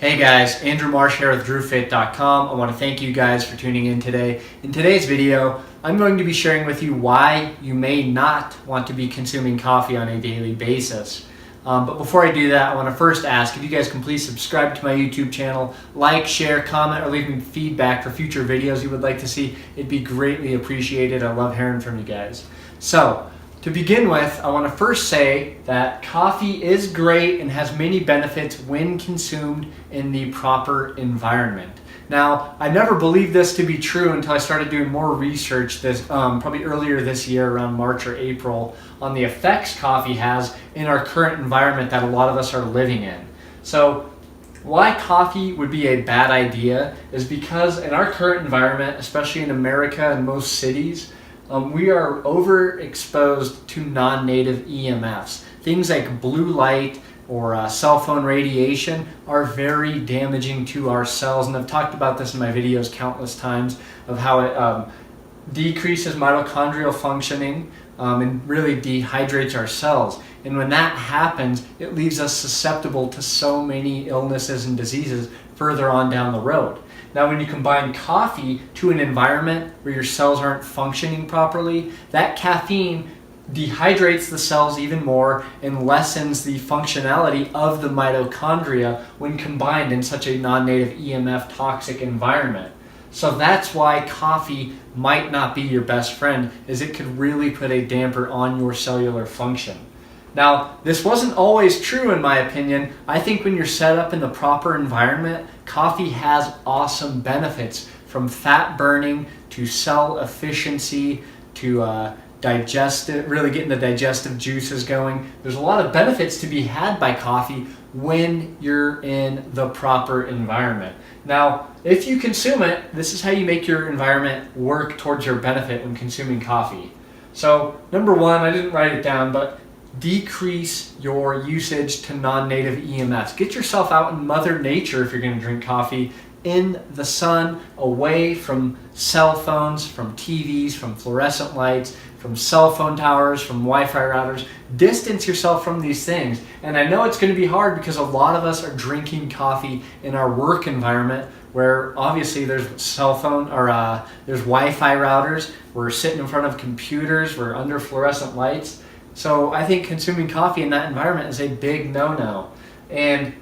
Hey guys, Andrew Marsh here with DrewFit.com. I want to thank you guys for tuning in today. In today's video, I'm going to be sharing with you why you may not want to be consuming coffee on a daily basis. But before I do that, I want to first ask if you guys can please subscribe to my YouTube channel, like, share, comment, or leave me feedback for future videos you would like to see. It'd be greatly appreciated. I love hearing from you guys. So, to begin with, I want to first say that coffee is great and has many benefits when consumed in the proper environment. Now, I never believed this to be true until I started doing more research probably earlier this year around March or April on the effects coffee has in our current environment that a lot of us are living in. So, why coffee would be a bad idea is because in our current environment, especially in America and most cities, we are overexposed to non-native EMFs. Things like blue light or cell phone radiation are very damaging to our cells, and I've talked about this in my videos countless times of how it decreases mitochondrial functioning and really dehydrates our cells. And when that happens, it leaves us susceptible to so many illnesses and diseases further on down the road. Now, when you combine coffee to an environment where your cells aren't functioning properly, that caffeine dehydrates the cells even more and lessens the functionality of the mitochondria when combined in such a non-native EMF toxic environment. So that's why coffee might not be your best friend, is it could really put a damper on your cellular function. Now, this wasn't always true in my opinion. I think when you're set up in the proper environment, coffee has awesome benefits, from fat burning to cell efficiency to really getting the digestive juices going. There's a lot of benefits to be had by coffee when you're in the proper environment. Now, if you consume it, this is how you make your environment work towards your benefit when consuming coffee. So, number one, I didn't write it down, but decrease your usage to non-native EMFs. Get yourself out in Mother Nature if you're going to drink coffee, in the sun, away from cell phones, from TVs, from fluorescent lights, from cell phone towers, from Wi-Fi routers. Distance yourself from these things. And I know it's going to be hard because a lot of us are drinking coffee in our work environment where obviously there's cell phone or there's Wi-Fi routers. We're sitting in front of computers. We're under fluorescent lights. So I think consuming coffee in that environment is a big no-no. And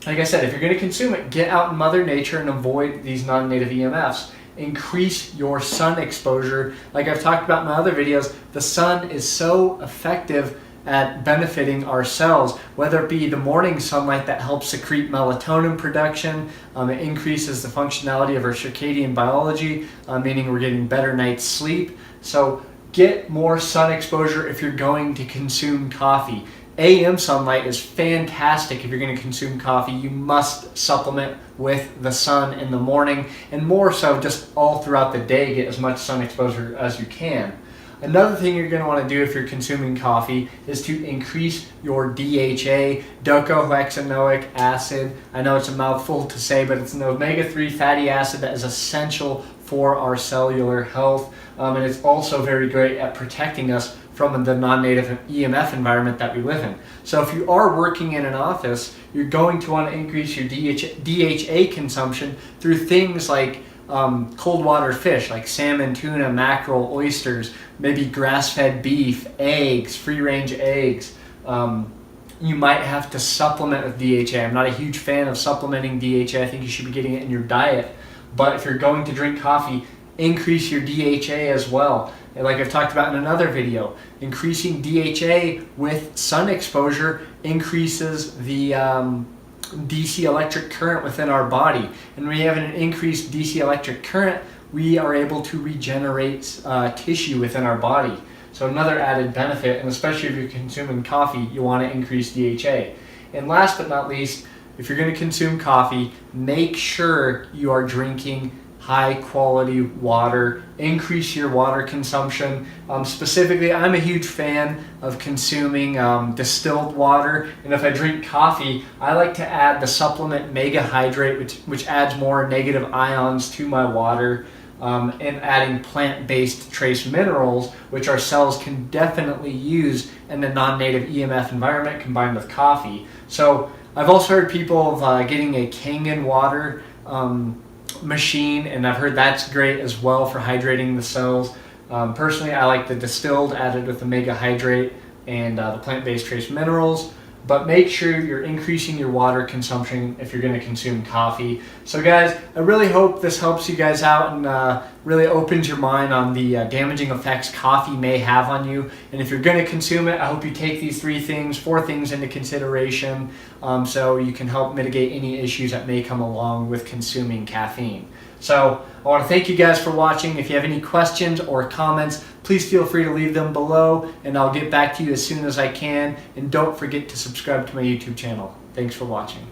like I said, if you're going to consume it, get out in Mother Nature and avoid these non-native EMFs. Increase your sun exposure. Like I've talked about in my other videos, the sun is so effective at benefiting our cells, whether it be the morning sunlight that helps secrete melatonin production. It increases the functionality of our circadian biology, meaning we're getting better night's sleep. So get more sun exposure if you're going to consume coffee. AM sunlight is fantastic if you're going to consume coffee. You must supplement with the sun in the morning, and more so just all throughout the day, get as much sun exposure as you can. Another thing you're going to want to do if you're consuming coffee is to increase your DHA, docosahexaenoic acid. I know it's a mouthful to say, but it's an omega-3 fatty acid that is essential for our cellular health, and it's also very great at protecting us from the non-native EMF environment that we live in. So if you are working in an office, you're going to want to increase your DHA consumption through things like cold water fish like salmon, tuna, mackerel, oysters, maybe grass-fed beef, eggs, free-range eggs. You might have to supplement with DHA. I'm not a huge fan of supplementing DHA. I think you should be getting it in your diet. But if you're going to drink coffee, increase your DHA as well. And like I've talked about in another video, increasing DHA with sun exposure increases the DC electric current within our body. And when we have an increased DC electric current, we are able to regenerate tissue within our body. So another added benefit, and especially if you're consuming coffee, you want to increase DHA. And last but not least, if you're going to consume coffee, make sure you are drinking high quality water. Increase your water consumption. Specifically, I'm a huge fan of consuming distilled water, and if I drink coffee, I like to add the supplement Mega Hydrate, which adds more negative ions to my water, and adding plant-based trace minerals, which our cells can definitely use in the non-native EMF environment combined with coffee. So I've also heard people of getting a Kangen water machine, and I've heard that's great as well for hydrating the cells. Personally, I like the distilled added with Omega Hydrate and the plant-based trace minerals. But make sure you're increasing your water consumption if you're going to consume coffee. So guys, I really hope this helps you guys out and really opens your mind on the damaging effects coffee may have on you. And if you're going to consume it, I hope you take these 4 things into consideration so you can help mitigate any issues that may come along with consuming caffeine. So I want to thank you guys for watching. If you have any questions or comments, please feel free to leave them below and I'll get back to you as soon as I can. And don't forget to subscribe to my YouTube channel. Thanks for watching.